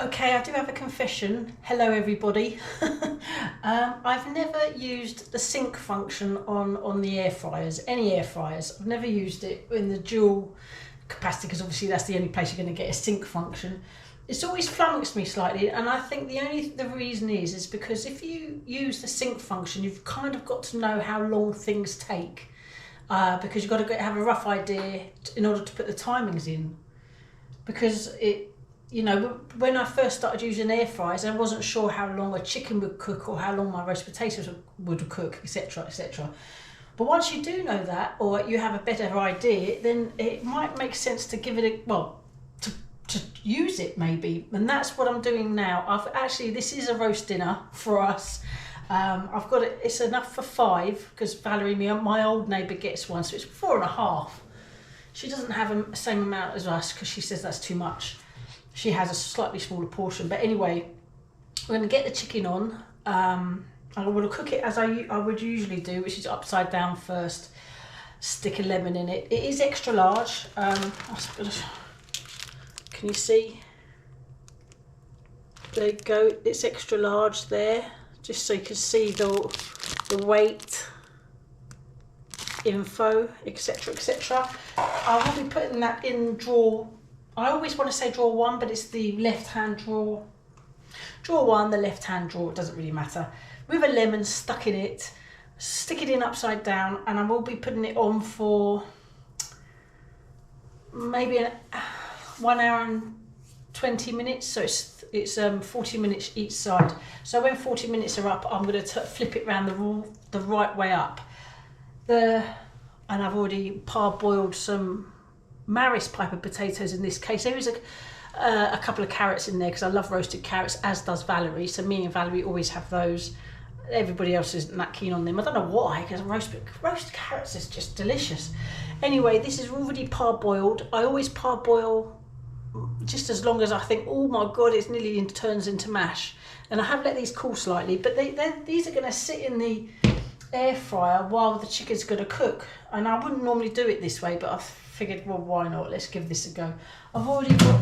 Okay, I do have a confession. Hello everybody. I've never used the sync function on the air fryers, any air fryers. I've never used it in the dual capacity because obviously that's the only place you're going to get a sync function. It's always flummoxed me slightly, and I think the reason is because if you use the sync function, you've kind of got to know how long things take because you've got to have a rough idea in order to put the timings in. Because you know, when I first started using air fryers, I wasn't sure how long a chicken would cook or how long my roast potatoes would cook, etc., etc. But once you do know that, or you have a better idea, then it might make sense to give it to use it maybe. And that's what I'm doing now. This is a roast dinner for us. I've got it. It's enough for 5 because Valerie, my old neighbour, gets one, so it's 4.5. She doesn't have the same amount as us because she says that's too much. She has a slightly smaller portion, but anyway, we're going to get the chicken on. I will cook it as I would usually do, which is upside down first. Stick a lemon in it. It is extra large. Can you see? There you go. It's extra large there, just so you can see the weight, info, etc., etc. I will be putting that in drawer. I always want to say drawer 1, but it's the left-hand drawer. Drawer 1, the left-hand drawer, it doesn't really matter. With a lemon stuck in it, stick it in upside down, and I will be putting it on for maybe 1 hour and 20 minutes. So it's 40 minutes each side. So when 40 minutes are up, I'm going to flip it around the right way up. And I've already parboiled some Maris Piper potatoes in this case. There is a couple of carrots in there because I love roasted carrots, as does Valerie. So me and Valerie always have those. Everybody else isn't that keen on them. I don't know why, because roasted carrots is just delicious. Anyway, this is already parboiled. I always parboil just as long as I think, oh my god, it's nearly turns into mash. And I have let these cool slightly, but these are going to sit in the air fryer while the chicken's going to cook. And I wouldn't normally do it this way, but I figured, well, why not? Let's give this a go. I've already got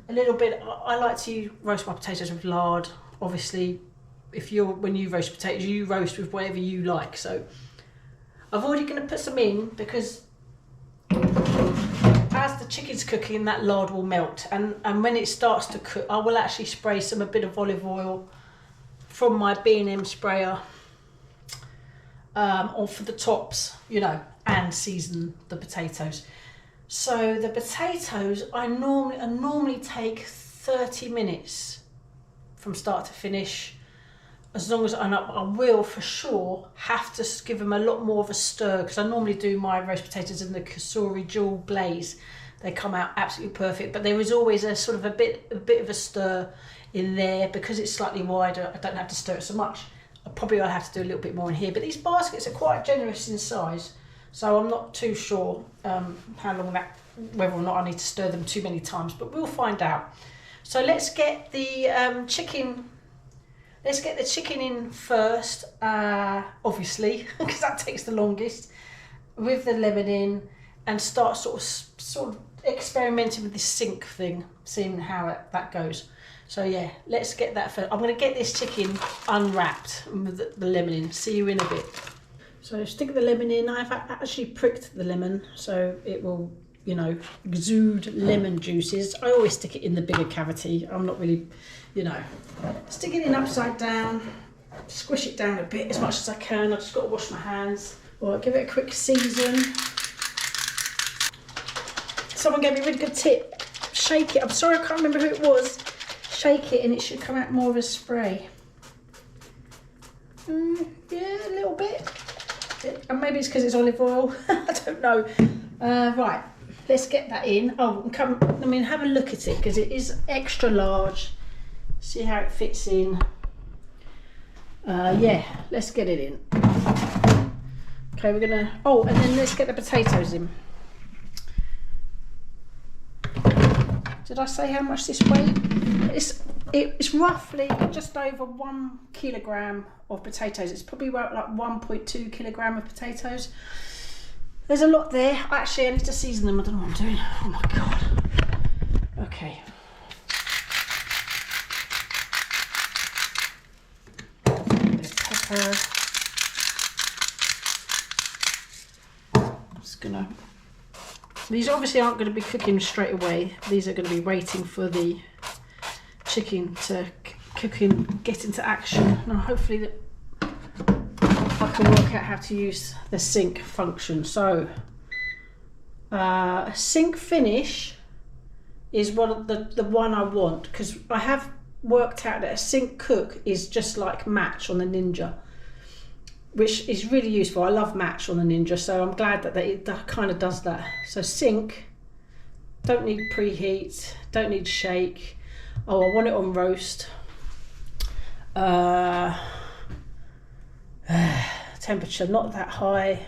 a little bit. I like to roast my potatoes with lard. Obviously, when you roast potatoes, you roast with whatever you like. So I've already going to put some in because as the chicken's cooking, that lard will melt, and when it starts to cook, I will actually spray a bit of olive oil from my B&M sprayer on for the tops, you know, and season the potatoes. So the potatoes I normally take 30 minutes from start to finish. As long as I will for sure have to give them a lot more of a stir, because I normally do my roast potatoes in the COSORI dual glaze. They come out absolutely perfect, but there is always a sort of a bit of a stir in there because it's slightly wider. I don't have to stir it so much. I'll have to do a little bit more in here, but these baskets are quite generous in size, so I'm not too sure whether or not I need to stir them too many times, but we'll find out. So let's get the chicken. Let's get the chicken in first, obviously, because that takes the longest, with the lemon in, and start sort of experimenting with this sync thing, seeing how that goes. So yeah, let's get that first. I'm going to get this chicken unwrapped with the lemon in. See you in a bit. So stick the lemon in. I've actually pricked the lemon so it will, you know, exude lemon juices. I always stick it in the bigger cavity. I'm not really, you know, stick it in upside down, squish it down a bit as much as I can. I've just got to wash my hands. Or give it a quick season. Someone gave me a really good tip. Shake it. I'm sorry, I can't remember who it was. Shake it and it should come out more of a spray. Yeah, a little bit. And maybe it's because it's olive oil. I don't know. Right, let's get that in. Oh, have a look at it because it is extra large. See how it fits in. Yeah, let's get it in. Okay, we're gonna. Oh, and then let's get the potatoes in. Did I say how much this weighs? It's roughly just over 1 kilogram of potatoes. It's probably about like 1.2 kilogram of potatoes. There's a lot there. Actually, I need to season them. I don't know what I'm doing. Oh my god. Okay. pepper. Just gonna. These obviously aren't going to be cooking straight away. These are going to be waiting for the chicken to get into action. Now hopefully that I can work out how to use the sync function. So sync finish is one of the one I want, because I have worked out that a sync cook is just like match on the Ninja, which is really useful. I love match on the Ninja, so I'm glad that it kind of does that. So sync, don't need preheat, don't need shake. Oh, I want it on roast. Temperature not that high.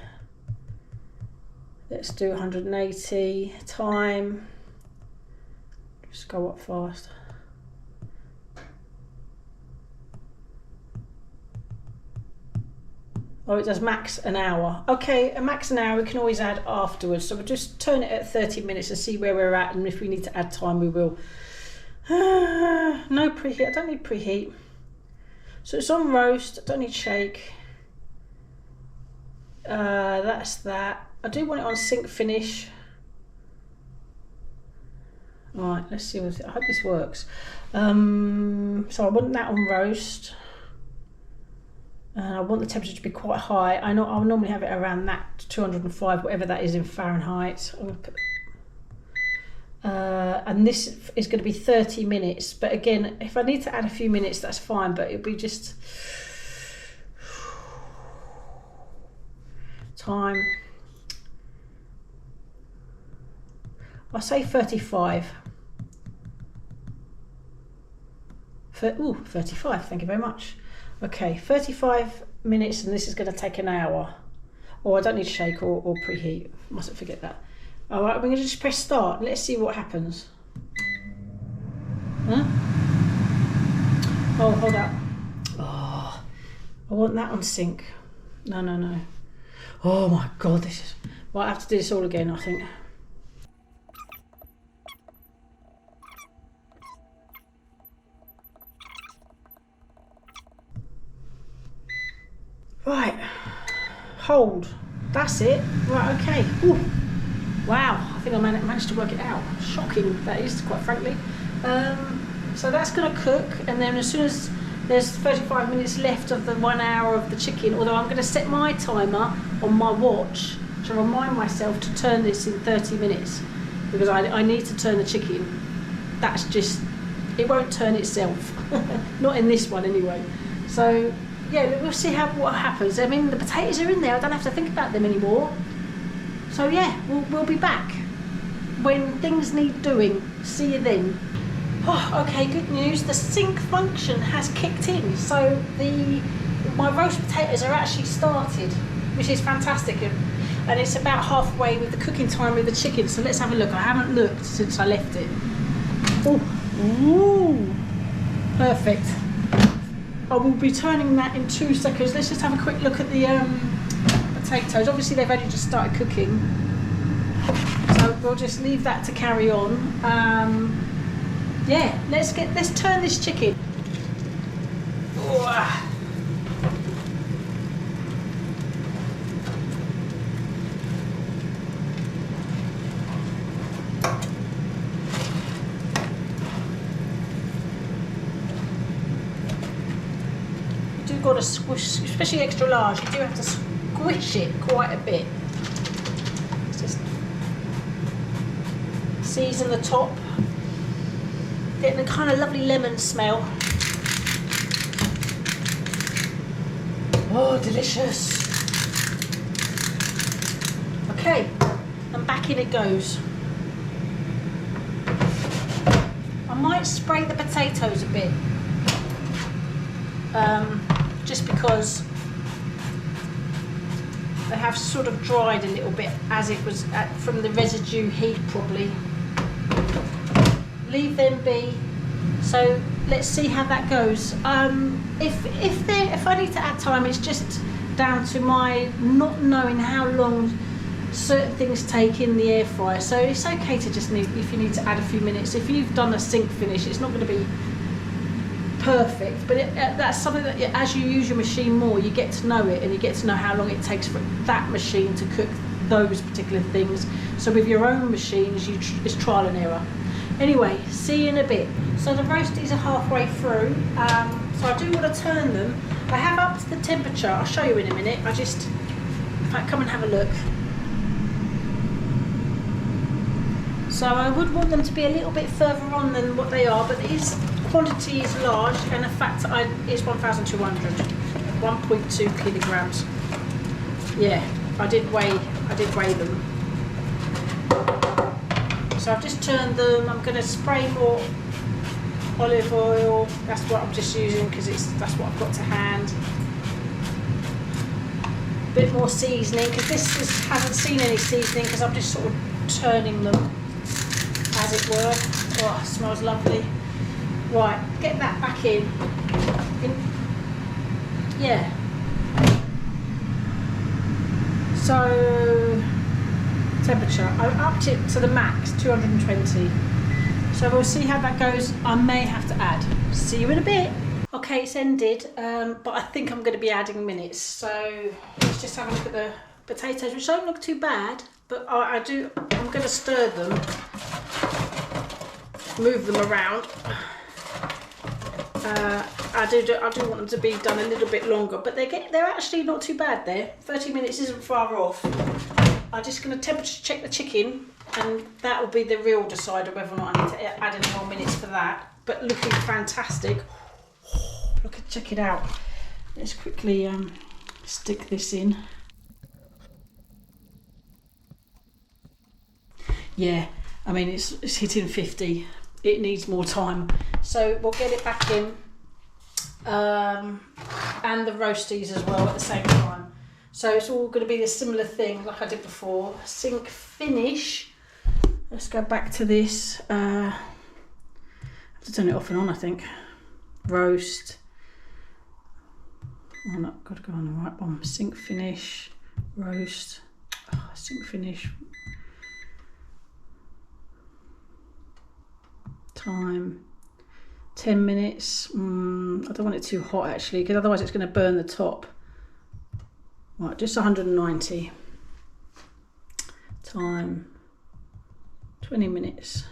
Let's do 180. Time, just go up fast. Oh, it does max an hour. Okay, a max an hour we can always add afterwards. So we'll just turn it at 30 minutes and see where we're at, and if we need to add time we will. No preheat, I don't need preheat. So it's on roast, I don't need shake. That's that. I do want it on sync finish. Alright, let's see what I hope this works. So I want that on roast. I want the temperature to be quite high. I'll normally have it around that 205, whatever that is in Fahrenheit. And this is going to be 30 minutes. But again, if I need to add a few minutes, that's fine. But it'll be just time. I'll say 35. 35. Thank you very much. Okay, 35 minutes, and this is going to take an hour. Oh, I don't need shake or preheat. Mustn't forget that. All right, we're going to just press start. Let's see what happens. Huh? Oh, hold up. Oh, I want that on sync. No. Oh my God, this is. Well, I have to do this all again, I think. Right, hold, that's it. Right, okay. Ooh. Wow, I think I managed to work it out. Shocking, that is, quite frankly. So that's going to cook, and then as soon as there's 35 minutes left of the 1 hour of the chicken, although I'm going to set my timer on my watch to remind myself to turn this in 30 minutes, because I need to turn the chicken. That's just, it won't turn itself. Not in this one anyway. So yeah, we'll see what happens. I mean, the potatoes are in there. I don't have to think about them anymore. So yeah, we'll be back when things need doing. See you then. Oh, okay, good news. The sync function has kicked in. So my roast potatoes are actually started, which is fantastic. And it's about halfway with the cooking time with the chicken. So let's have a look. I haven't looked since I left it. Ooh, perfect. I will be turning that in 2 seconds. Let's just have a quick look at the potatoes. Obviously they've only just started cooking, so we'll just leave that to carry on. Yeah, let's turn this chicken. Ooh. Got to squish, especially extra large, you do have to squish it quite a bit. Let's just season the top, getting a kind of lovely lemon smell. Oh, delicious. Okay, and back in it goes. I might spray the potatoes a bit. Just because they have sort of dried a little bit as it was from the residue heat probably. Leave them be. So let's see how that goes. If I need to add time, it's just down to my not knowing how long certain things take in the air fryer. So it's okay to just if you need to add a few minutes. If you've done a sync finish, it's not going to be perfect, but that's something that as you use your machine more, you get to know it, and you get to know how long it takes for that machine to cook those particular things. So with your own machines, it's trial and error. Anyway, see you in a bit. So the roasties are halfway through, so I do want to turn them. I have upped the temperature, I'll show you in a minute. In fact, come and have a look. So I would want them to be a little bit further on than what they are, but these quantity is large, and the fact is 1,200, 1.2 kilograms. Yeah, I did weigh them. So I've just turned them. I'm going to spray more olive oil. That's what I'm just using because that's what I've got to hand. A bit more seasoning because this hasn't seen any seasoning because I'm just sort of turning them, as it were. Oh, it smells lovely. Right, get that back in. Yeah. So, temperature, I upped it to the max, 220. So we'll see how that goes. I may have to add. See you in a bit. Okay, it's ended, but I think I'm going to be adding minutes. So let's just have a look at the potatoes, which don't look too bad, but I'm going to stir them, move them around. I do want them to be done a little bit longer, but they're actually not too bad there. 30 minutes isn't far off. I'm just going to temperature check the chicken, and that will be the real decider whether or not I need to add any more minutes for that. But looking fantastic. Check it out. Let's quickly stick this in. Yeah, I mean it's hitting 50. It needs more time, so we'll get it back in, and the roasties as well at the same time. So it's all going to be a similar thing like I did before. Sink finish. Let's go back to this. I have to turn it off and on, I think. Roast. Oh no, got to go on the right one. Sink finish. Roast. Oh, sink finish. Time 10 minutes. I don't want it too hot actually, because otherwise it's going to burn the top. Right, just 190. Time 20 minutes.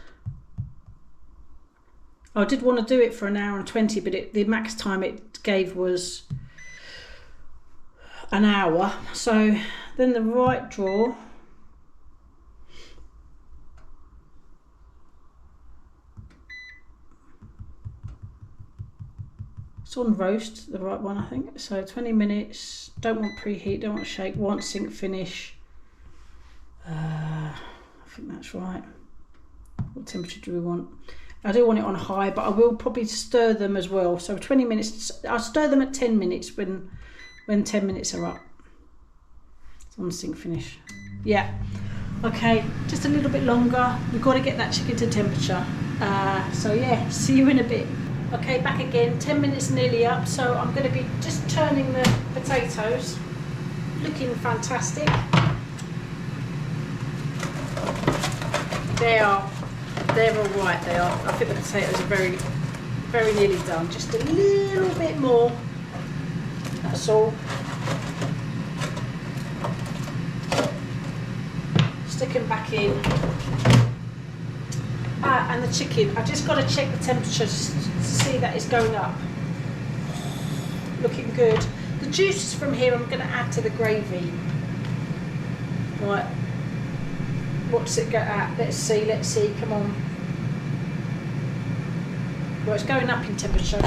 I did want to do it for an hour and 20, but the max time it gave was an hour. So then the right drawer, it's on roast, the right one I think. So 20 minutes, don't want preheat, don't want shake, want sink finish. I think that's right. What temperature do we want? I do want it on high, but I will probably stir them as well. So 20 minutes, I'll stir them at 10 minutes when 10 minutes are up. It's on sink finish. Yeah. Okay, just a little bit longer. We've got to get that chicken to temperature. So yeah, see you in a bit. Okay, back again, 10 minutes nearly up. So I'm going to be just turning the potatoes. Looking fantastic. They're all right, they are. I think the potatoes are very, very nearly done. Just a little bit more, that's all. Stick them back in. And the chicken, I just got to check the temperature to see that it's going up. Looking good. The juices from here I'm going to add to the gravy. Right. What's it go at? Let's see, come on. Well, it's going up in temperature.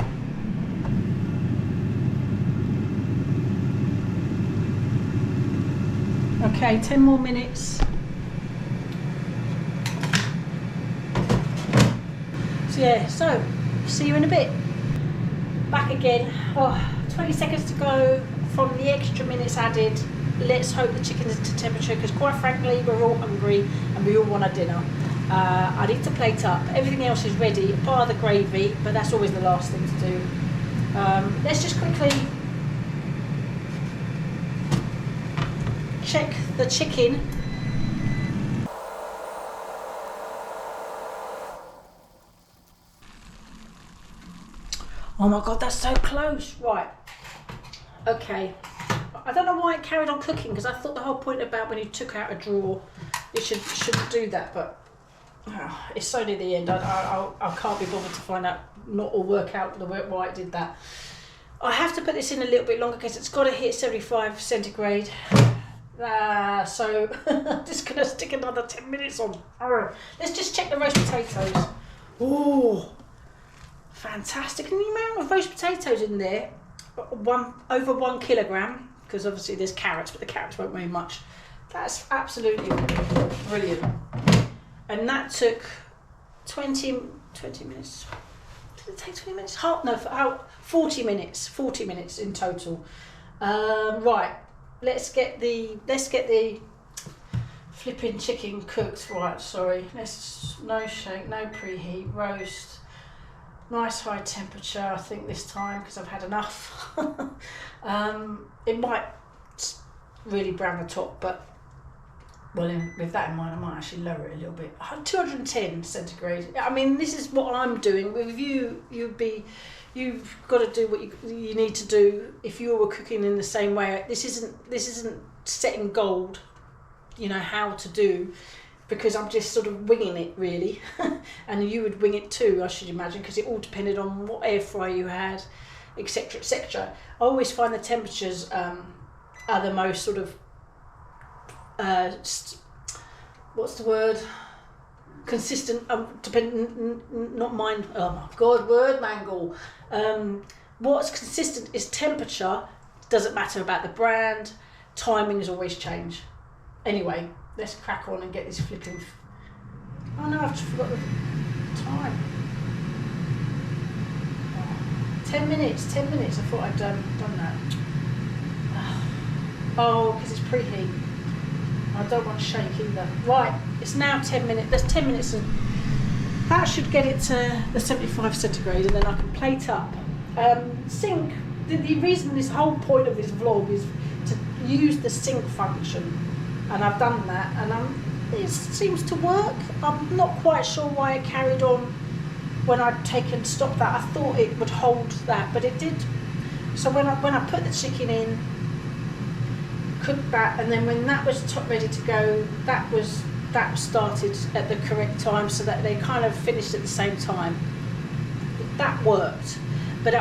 Okay, 10 more minutes. So yeah, so see you in a bit. Back again. 20 seconds to go from the extra minutes added. Let's hope the chicken's to temperature, because quite frankly we're all hungry and we all want our dinner. I need to plate up. Everything else is ready, bar the gravy, but that's always the last thing to do. Let's just quickly check the chicken. Oh my God, that's so close. Right. Okay. I don't know why it carried on cooking, because I thought the whole point about when you took out a drawer, it shouldn't do that, but it's so near the end. I can't be bothered to find out, not or work out why it did that. I have to put this in a little bit longer because it's got to hit 75 centigrade. So I'm just going to stick another 10 minutes on. Let's just check the roast potatoes. Oh, fantastic. And the amount of roast potatoes in there, over 1 kilogram, because obviously there's carrots, but the carrots won't weigh much. That's absolutely brilliant. And that took 20 minutes. Did it take 20 minutes? 40 minutes. 40 minutes in total. Right. Let's get the flipping chicken cooked. Right, sorry. No shake, no preheat, roast. Nice high temperature, I think this time, because I've had enough. It might really brown the top, but well, with that in mind, I might actually lower it a little bit. 210 centigrade. I mean, this is what I'm doing. With you, you've got to do what you need to do if you were cooking in the same way. This isn't set in gold, you know, how to do, because I'm just sort of winging it really. And you would wing it too, I should imagine, because it all depended on what air fryer you had, etc, etc. I always find the temperatures are the most sort of what's the word? Consistent, not mine. Oh my God, word mangle. What's consistent is temperature. Doesn't matter about the brand. Timings always change. Anyway, let's crack on and get this flipping. Oh no, I've just forgot the time. 10 minutes. 10 minutes. I thought I'd done that. Oh, because it's preheat. I don't want to shake either. Right, it's now 10 minutes. There's 10 minutes, and that should get it to the 75 centigrade, and then I can plate up. Sync. The reason, this whole point of this vlog is to use the sync function, and I've done that, and it seems to work. I'm not quite sure why it carried on when I'd taken stop that. I thought it would hold that, but it did. So when I put the chicken in, cooked that, and then when that was ready to go, that started at the correct time, so that they kind of finished at the same time. That worked. But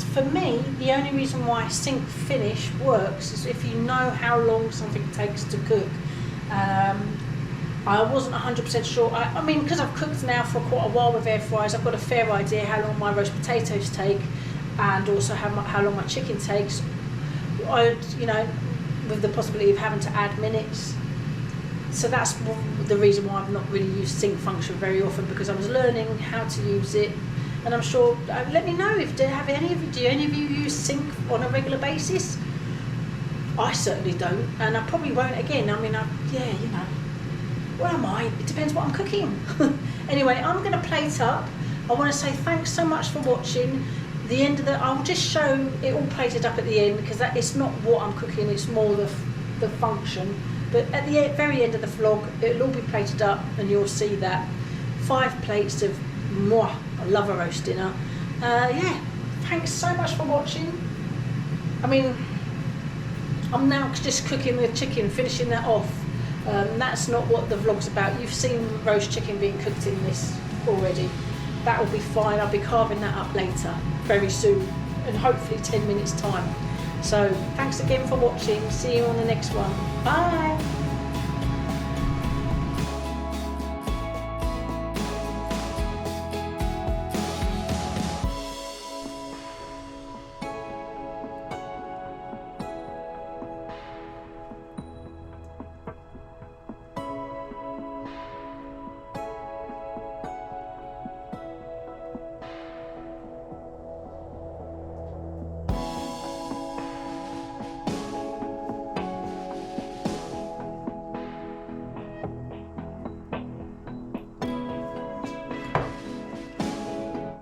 for me, the only reason why sync finish works is if you know how long something takes to cook. I wasn't 100% sure. I mean, because I've cooked now for quite a while with air fryers, I've got a fair idea how long my roast potatoes take, and also how long my chicken takes. With the possibility of having to add minutes. So that's the reason why I've not really used sync function very often, because I was learning how to use it. And I'm sure, let me know if do any of you use sync on a regular basis? I certainly don't, and I probably won't again. I mean, what am I? It depends what I'm cooking. Anyway, I'm going to plate up. I want to say thanks so much for watching. The end of I'll just show it all plated up at the end, because it's not what I'm cooking, it's more the function. But at the very end of the vlog, it'll all be plated up, and you'll see that 5 plates of moi. I love a roast dinner. Yeah, thanks so much for watching. I mean, I'm now just cooking the chicken, finishing that off. That's not what the vlog's about. You've seen roast chicken being cooked in this already. That will be fine. I'll be carving that up later, very soon, in hopefully 10 minutes time. So thanks again for watching. See you on the next one. Bye.